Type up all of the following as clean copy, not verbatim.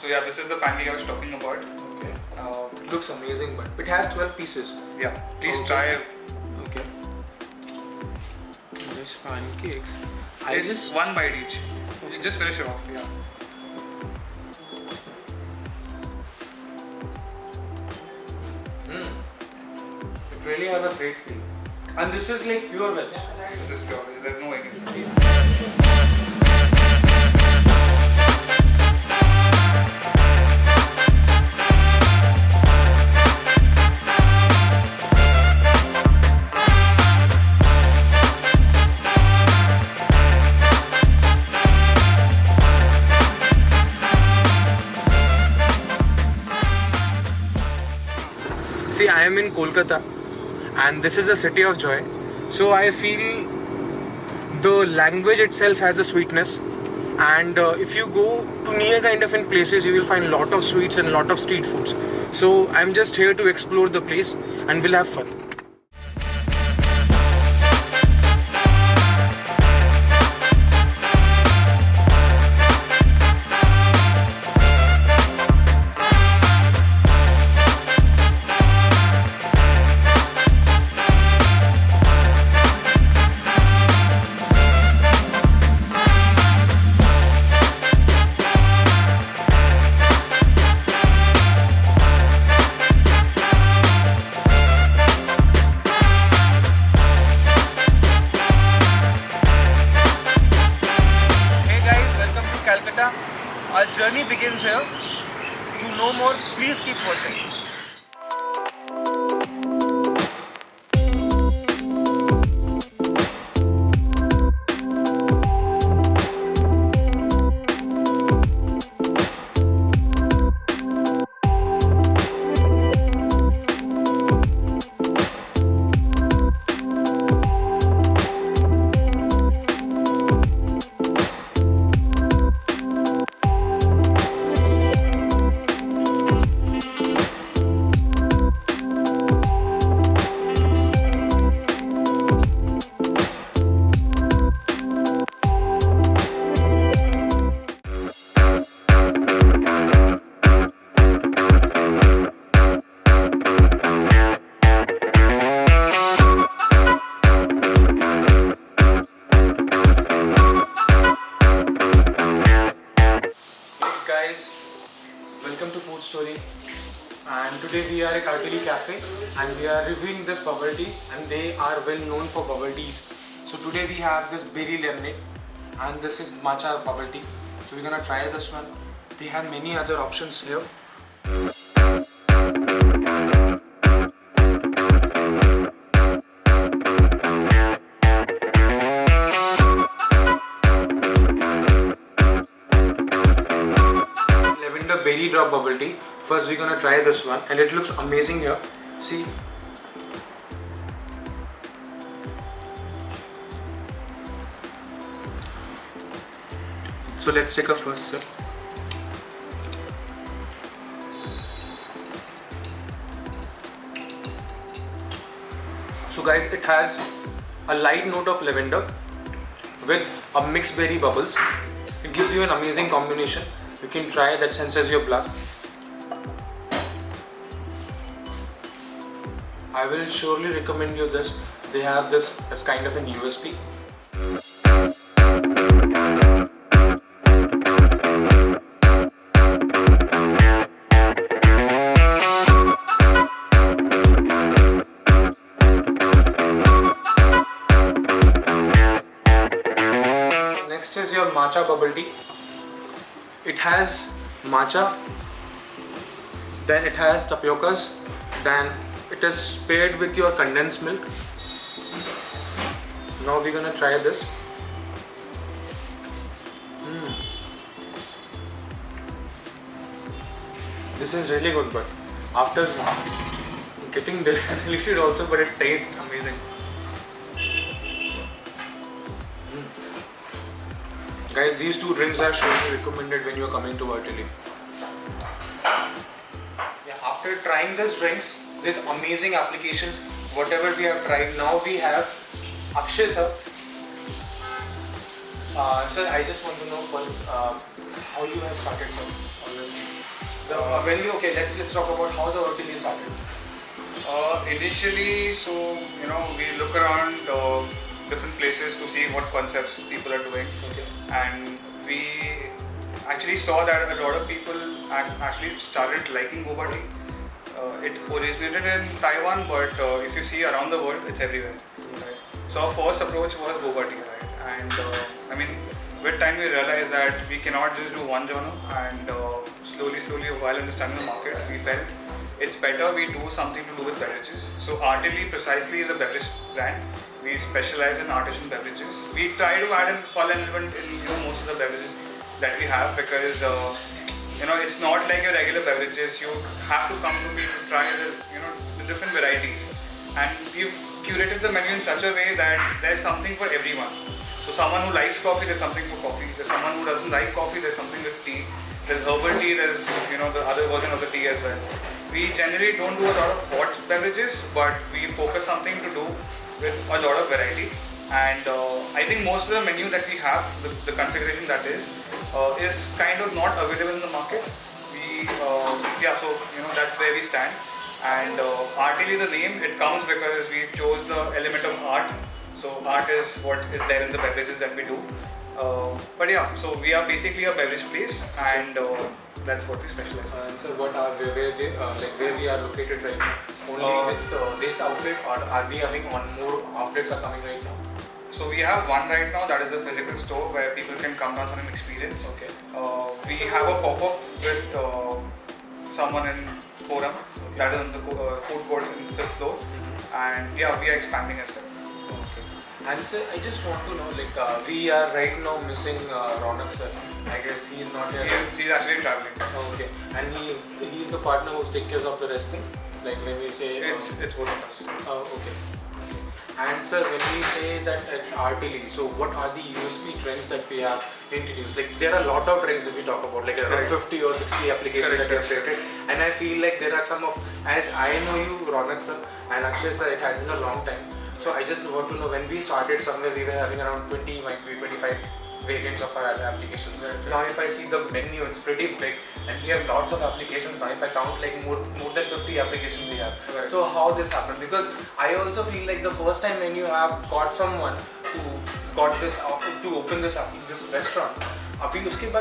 So yeah, this is the pancake I was talking about. Okay. It looks amazing, but it has 12 pieces. Yeah, please Okay. try. Okay. Nice pancakes. Just one bite each. Okay. Just finish it off. Yeah. It really has a great feel. And this is like pure veg. This is pure. There's no egg inside. See, I am in Kolkata and this is a city of joy. So I feel the language itself has a sweetness, and if you go to near kind of in places, you will find lot of sweets and lot of street foods. So I'm just here to explore the place and we'll have fun. Our journey begins here. To know more, please keep watching. Welcome to Food Story, and today we are at Artily Cafe and we are reviewing this bubble tea, and they are well known for bubble teas. So today we have this berry lemonade and this is matcha bubble tea. So we're gonna try this one. They have many other options here. Berry drop bubble tea. First we're gonna try this one, and it looks amazing here. See, so let's take a first sip. So guys, it has a light note of lavender with a mixed berry bubbles. It gives you an amazing combination. You can try that, senses your blast. I will surely recommend you this. They have this as kind of an USP. Next is your matcha bubble tea. It has matcha, then it has tapiocas, then it is paired with your condensed milk. Now we're gonna try this. This is really good, but after getting diluted also, but it tastes amazing. Guys, these two drinks are surely recommended when you are coming to Artily. Yeah, after trying these drinks, these amazing applications, whatever we have tried, now we have Akshay sir. Sir, I just want to know first how you have started, sir, all this. Let's talk about how the Artily started. Initially, so we look around different places to see what concepts people are doing, and we actually saw that a lot of people actually started liking boba tea. It originated in Taiwan, but if you see around the world, it's everywhere. Right? So our first approach was boba tea, right? And with time we realized that we cannot just do one genre, and slowly, while understanding the market, we felt it's better we do something to do with beverages. So Artily precisely is a beverage brand. We specialize in artisan beverages. We try to add a fun element in most of the beverages that we have, because it's not like your regular beverages. You have to come to me to try the different varieties, and we've curated the menu in such a way that there's something for everyone. So someone who likes coffee, there's something for coffee. There's someone who doesn't like coffee, there's something with tea. There's herbal tea, there's the other version of the tea as well. We generally don't do a lot of hot beverages, but we focus something to do with a lot of variety. And I think most of the menu that we have, the configuration that is kind of not available in the market. So that's where we stand. And Artily, the name, it comes because we chose the element of art. So art is what is there in the beverages that we do. So we are basically a beverage place, and that's what we specialize in. So where we are located right now? Only with this outlet, or are we having one more outlets are coming right now? So we have one right now, that is a physical store where people can come down for an experience. Okay. We have a pop-up with someone in Forum, that is on the food court in the 5th floor, and we are expanding as well. Okay. And so I just want to know, we are right now missing Ronak sir. I guess he is not here. He's actually traveling. Okay. And he is the partner who takes care of the rest things. Like when we say it's both of us. Okay. And sir, when we say that it's Artily, so what are the USP trends that we have introduced? Like there are a lot of trends that we talk about, like around 50 or 60 applications that we have created. And I feel like there are some of, as I know you, Ronak sir, and Akshay sir, it has been a long time. So I just want to know, when we started somewhere, we were having around 20, might be 25 variants of our applications. Now if I see the menu, it's pretty big, and we have lots of applications now. If I count, like more than 50 applications we have. Right. So how this happened? Because I also feel like the first time when you have got someone who got this to open this restaurant,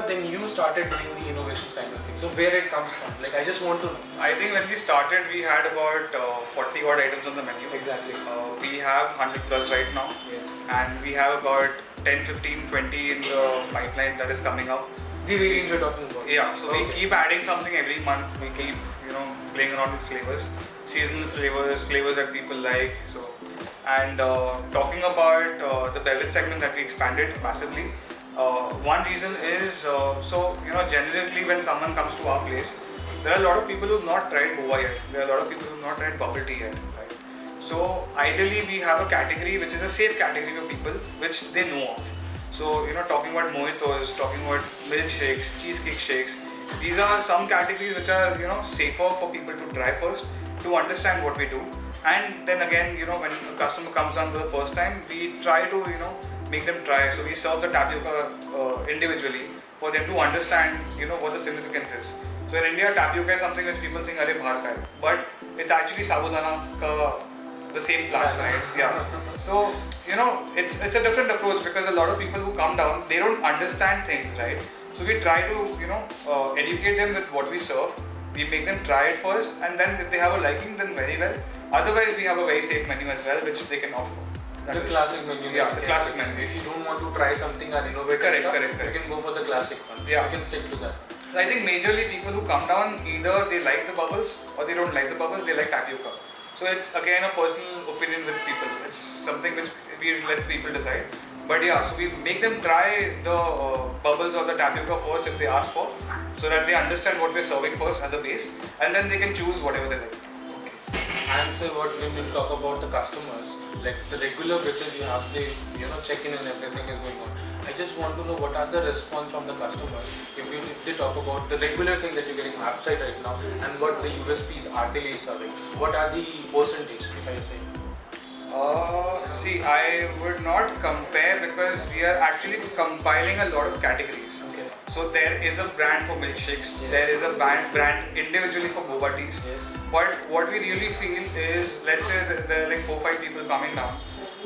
then you started doing the innovations kind of thing. So where it comes from? Like I just want to know. I think when we started, we had about 40 odd items on the menu. Exactly. We have 100 plus right now. Yes. And we have about 10, 15, 20 in the pipeline that is coming up. The variants you're talking about? Yeah. So we keep adding something every month. We keep playing around with flavors, seasonal flavors that people like. So, and talking about the beverage segment that we expanded massively. One reason is, generally when someone comes to our place, there are a lot of people who have not tried boba yet. There are a lot of people who have not tried bubble tea yet. Right? So ideally we have a category which is a safe category for people which they know of. So talking about mojitos, talking about milkshakes, cheesecake shakes, these are some categories which are safer for people to try first, to understand what we do. And then again, when a customer comes down for the first time, we try to make them try. So we serve the tapioca individually for them to understand what the significance is. So in India, tapioca is something which people think are bahar ka hai, but it's actually sabudana the same plant, right? Yeah. So it's a different approach, because a lot of people who come down, they don't understand things, right? So we try to educate them with what we serve. We make them try it first, and then if they have a liking, then very well. Otherwise, we have a very safe menu as well, which they can opt for. The classic menu. Yeah, the classic menu. If you don't want to try something or innovative stuff, you can go for the classic one. Yeah. You can stick to that. I think majorly people who come down, either they like the bubbles or they don't like the bubbles, they like tapioca. So it's again a personal opinion with people. It's something which we let people decide. But yeah, so we make them try the bubbles or the tapioca first if they ask for, so that they understand what we're serving first as a base, and then they can choose whatever they like. Okay. And so when we talk about the customers, like the regular visits you have, they check-in and everything is going on. I just want to know what are the response from the customers if they talk about the regular thing that you're getting outside right now, and what the USPs Artily is serving. What are the percentage, if I say? See, I would not compare, because we are actually compiling a lot of categories. Okay. So there is a brand for milkshakes. Yes. There is a brand individually for boba teas. Yes. But what we really feel is, let's say there are like 4-5 people coming down,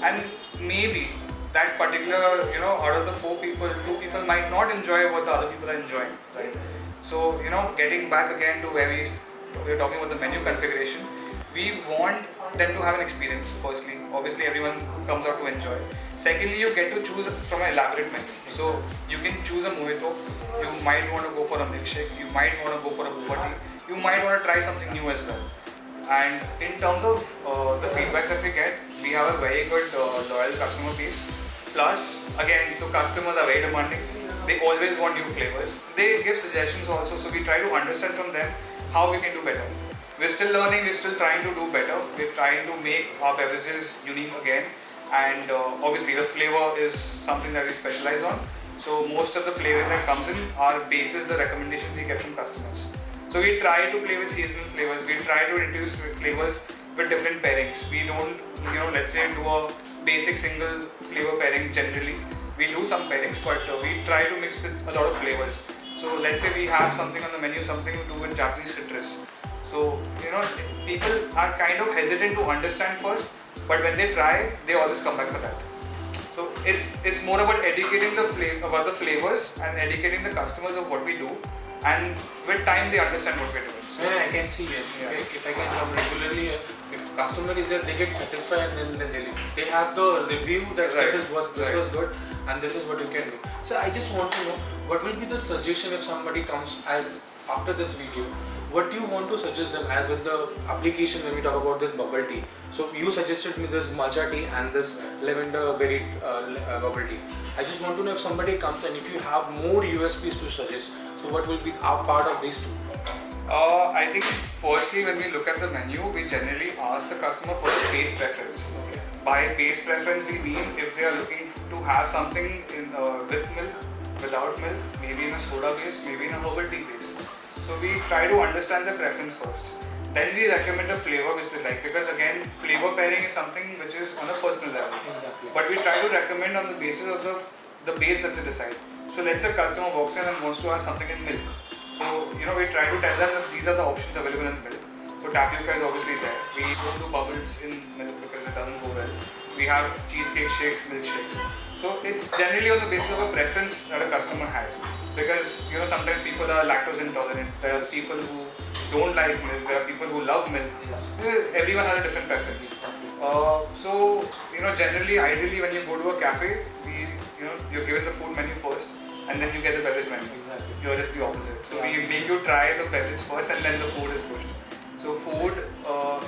and maybe that particular, out of the 4 people, 2 people might not enjoy what the other people are enjoying, right? So, getting back again to where we're talking about the menu configuration, we want them to have an experience. Firstly, obviously everyone comes out to enjoy. Secondly, you get to choose from an elaborate menu. So you can choose a mojito, you might want to go for a milkshake, you might want to go for a boba tea, you might want to try something new as well. And in terms of the feedbacks that we get, we have a very good loyal customer base. Plus, again, so customers are very demanding. They always want new flavors. They give suggestions also, so we try to understand from them how we can do better. We're still learning, we're still trying to do better. We're trying to make our beverages unique again. And obviously the flavor is something that we specialize on. So most of the flavor that comes in are basis the recommendations we get from customers. So we try to play with seasonal flavors. We try to introduce flavors with different pairings. We don't, let's say do a basic single flavor pairing generally. We do some pairings, but we try to mix with a lot of flavors. So let's say we have something on the menu, something to do with Japanese citrus. So, people are kind of hesitant to understand first, but when they try, they always come back for that. So it's more about educating about the flavors and educating the customers of what we do, and with time they understand what we're doing. So, I can see it. Yeah. If I can come regularly, if customer is there, they get satisfied and then they leave. They have the review that Right. this was good and this is what you can do. So I just want to know, what will be the suggestion if somebody comes as after this video? What do you want to suggest them as with the application when we talk about this bubble tea? So you suggested me this matcha tea and this lavender berry bubble tea. I just want to know if somebody comes and if you have more USPs to suggest. So what will be our part of these two? I think firstly when we look at the menu, we generally ask the customer for the base preference. Okay. By base preference we mean if they are looking to have something with milk, without milk, maybe in a soda base, maybe in a herbal tea base. So we try to understand the preference first. Then we recommend a flavor which they like, because again flavor pairing is something which is on a personal level. Exactly. But we try to recommend on the basis of the base that they decide. So let's say a customer walks in and wants to have something in milk. So we try to tell them that these are the options available in milk. So tapioca is obviously there. We don't do bubbles in milk because it doesn't go well. We have cheesecake shakes, milkshakes. So it's generally on the basis of a preference that a customer has. Because sometimes people are lactose intolerant. There are people who don't like milk. There are people who love milk. Yes. Everyone has a different preference. Exactly. So generally, ideally, when you go to a cafe, you're given the food menu first, and then you get the beverage menu. Exactly. Here is the opposite. So we make you try the beverage first, and then the food is pushed. So food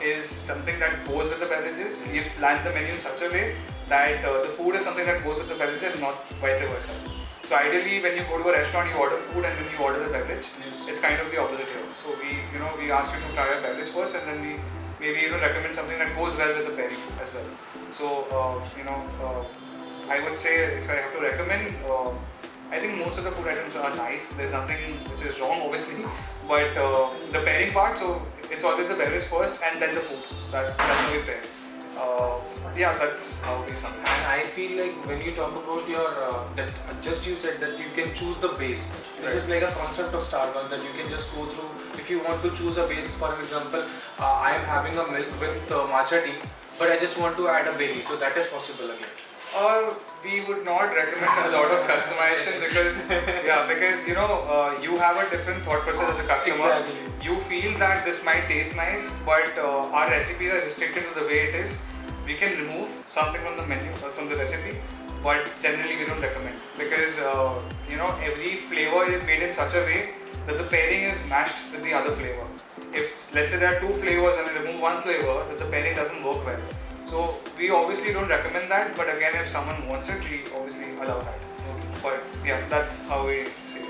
is something that goes with the beverages. We plan the menu in such a way that the food is something that goes with the beverages, not vice versa. So ideally, when you go to a restaurant, you order food and then you order the beverage. Yes. It's kind of the opposite here. So we ask you to try a beverage first, and then we maybe recommend something that goes well with the pairing as well. So I would say if I have to recommend, I think most of the food items are nice. There's nothing which is wrong, obviously, but the pairing part. So it's always the beverage first and then the food. That's how we pair. Yeah, that's how we sometimes. And I feel like when you talk about your that just you said that you can choose the base. This is like a concept of Starbucks that you can just go through. If you want to choose a base, for example, I am having a milk with matcha tea, but I just want to add a berry, so that is possible again. We would not recommend a lot of customization because you have a different thought process as a customer. Exactly. You feel that this might taste nice, but our recipes are restricted to the way it is. We can remove something from the menu from the recipe, but generally we don't recommend because every flavor is made in such a way that the pairing is matched with the other flavor. If let's say there are 2 flavors and we remove 1 flavor, that the pairing doesn't work well. So we obviously don't recommend that, but again, if someone wants it, we obviously allow that. Okay. But yeah, that's how we say it.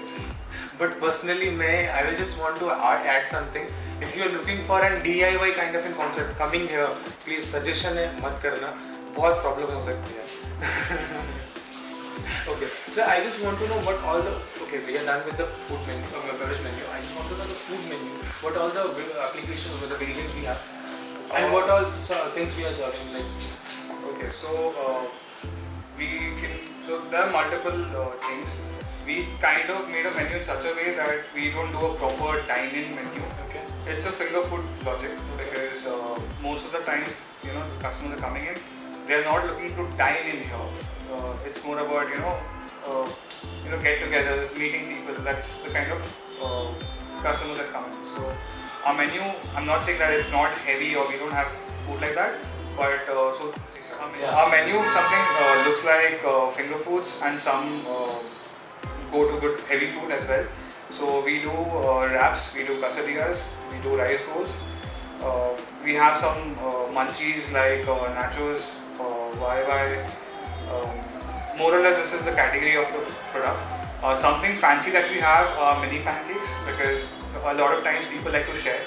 But personally, I will just want to add something. If you are looking for an DIY kind of a concept, coming here, please suggestion है मत करना, बहुत problem हो सकती है. Okay, so I just want to know what all the we are done with the food menu, beverage menu. I just want to know the food menu, what all the applications with the variants we have, and what all things we are serving like. Okay, so we can So there are multiple things. We kind of made a menu in such a way that we don't do a proper dine-in menu. Okay. It's a finger food logic because most of the time, the customers are coming in, they're not looking to dine in here. It's more about get-togethers, meeting people. That's the kind of customers that come in. So our menu, I'm not saying that it's not heavy or we don't have food like that, but our menu something looks like finger foods and some go to good heavy food as well. So we do wraps, we do quesadillas, we do rice bowls. We have some munchies like nachos, YY. More or less this is the category of the product. Something fancy that we have are mini pancakes because a lot of times people like to share,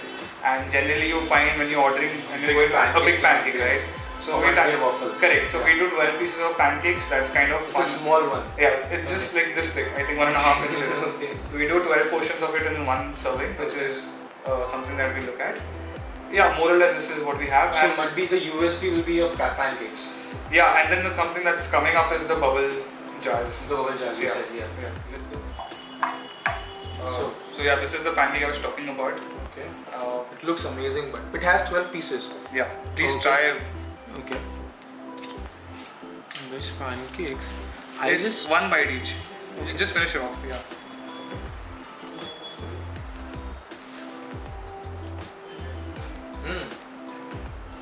and generally you find when you're ordering and you're going a big pancake, right? So we waffle. Correct. So we do 12 pieces of pancakes. That's kind of fun. The small one. Yeah, it's just like this thick. I think 1.5 inches. Okay. So we do 12 portions of it in one serving, which is something that we look at. Yeah, more or less this is what we have. So might be the USP will be your pancakes. Yeah, and then something that's coming up is the bubble jars. The bubble jars, you said, yeah. So yeah, this is the pancake I was talking about. Okay. It looks amazing, but it has 12 pieces. Yeah, please try. Okay. These pancakes. Just one bite each. You just finish it off. Yeah.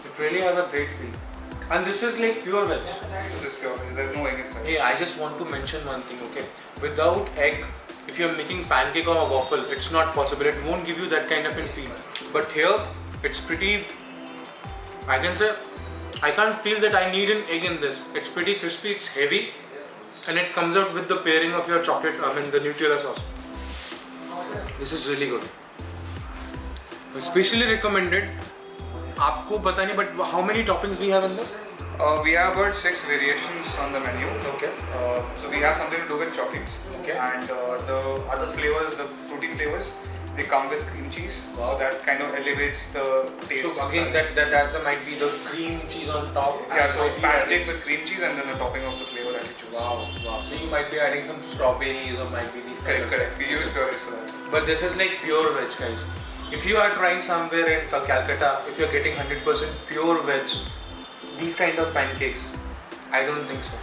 It really has a great feel. And this is like pure veg. This is pure. There's no egg inside. Hey, I just want to mention one thing, okay? Without egg, if you're making pancake or a waffle, it's not possible. It won't give you that kind of a feel. But here, it's pretty. I can say, I can't feel that I need an egg in this. It's pretty crispy, it's heavy, and it comes out with the pairing of your chocolate, the Nutella sauce. This is really good. Especially recommended. आपको पता नहीं, but how many toppings we have in this? We have about 6 variations on the menu. Okay. So we have something to do with chocolates. Okay. And the other flavors, the fruity flavors, they come with cream cheese. Wow. So that kind of elevates the taste. So again, that also might be the cream cheese on top. Yeah, so pancakes with cream cheese and then a topping of the flavor that you choose. Wow. So you might be adding some strawberries or might be these kind of Correct. stuff. We use purees for that. But this is like pure veg, guys. If you are trying somewhere in Calcutta, if you're getting 100% pure veg, these kind of pancakes, I don't think so.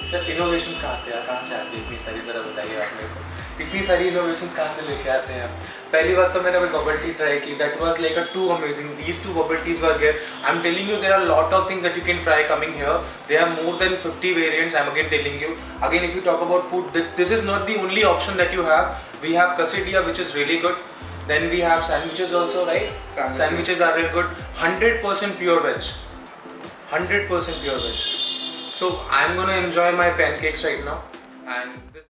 Sir, innovations कहाँ से आती है इतनी सारी, जरा बताइए आप मेरे को. इतनी सारी innovations कहाँ से लेके आते हैं आप? पहली बात तो मैंने अभी bubble tea try की. That was like too amazing. These 2 bubble teas were there. I'm telling you, there are a lot of things that you can try coming here. There are more than 50 variants. I'm again telling you. Again, if you talk about food, this is not the only option that you have. We have quesadilla, which is really good. Then we have sandwiches also, right? Sandwiches are really good. 100% pure veg. 100% pure veg. So I'm gonna enjoy my pancakes right now. And this